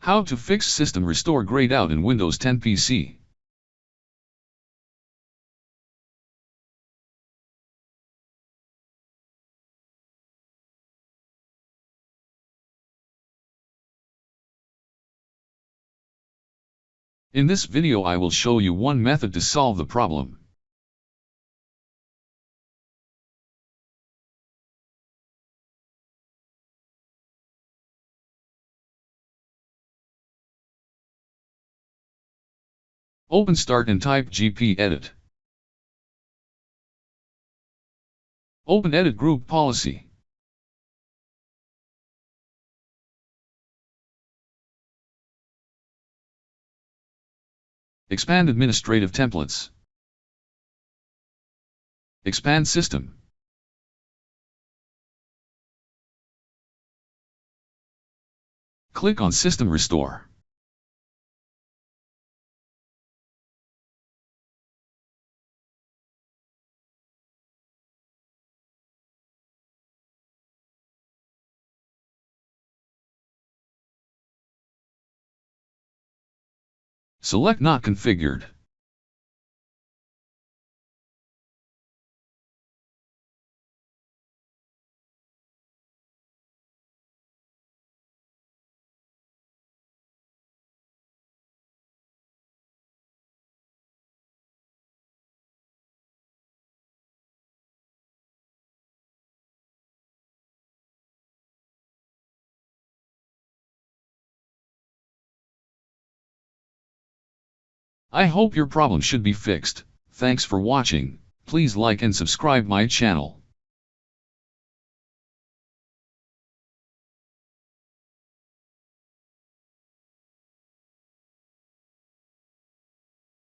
How to fix System Restore grayed out in Windows 10 PC. In this video I will show you one method to solve the problem. Open Start and type GPEdit. Open Edit Group Policy. Expand Administrative Templates. Expand System. Click on System Restore. Select Not Configured. I hope your problem should be fixed. Thanks for watching. Please like and subscribe my channel.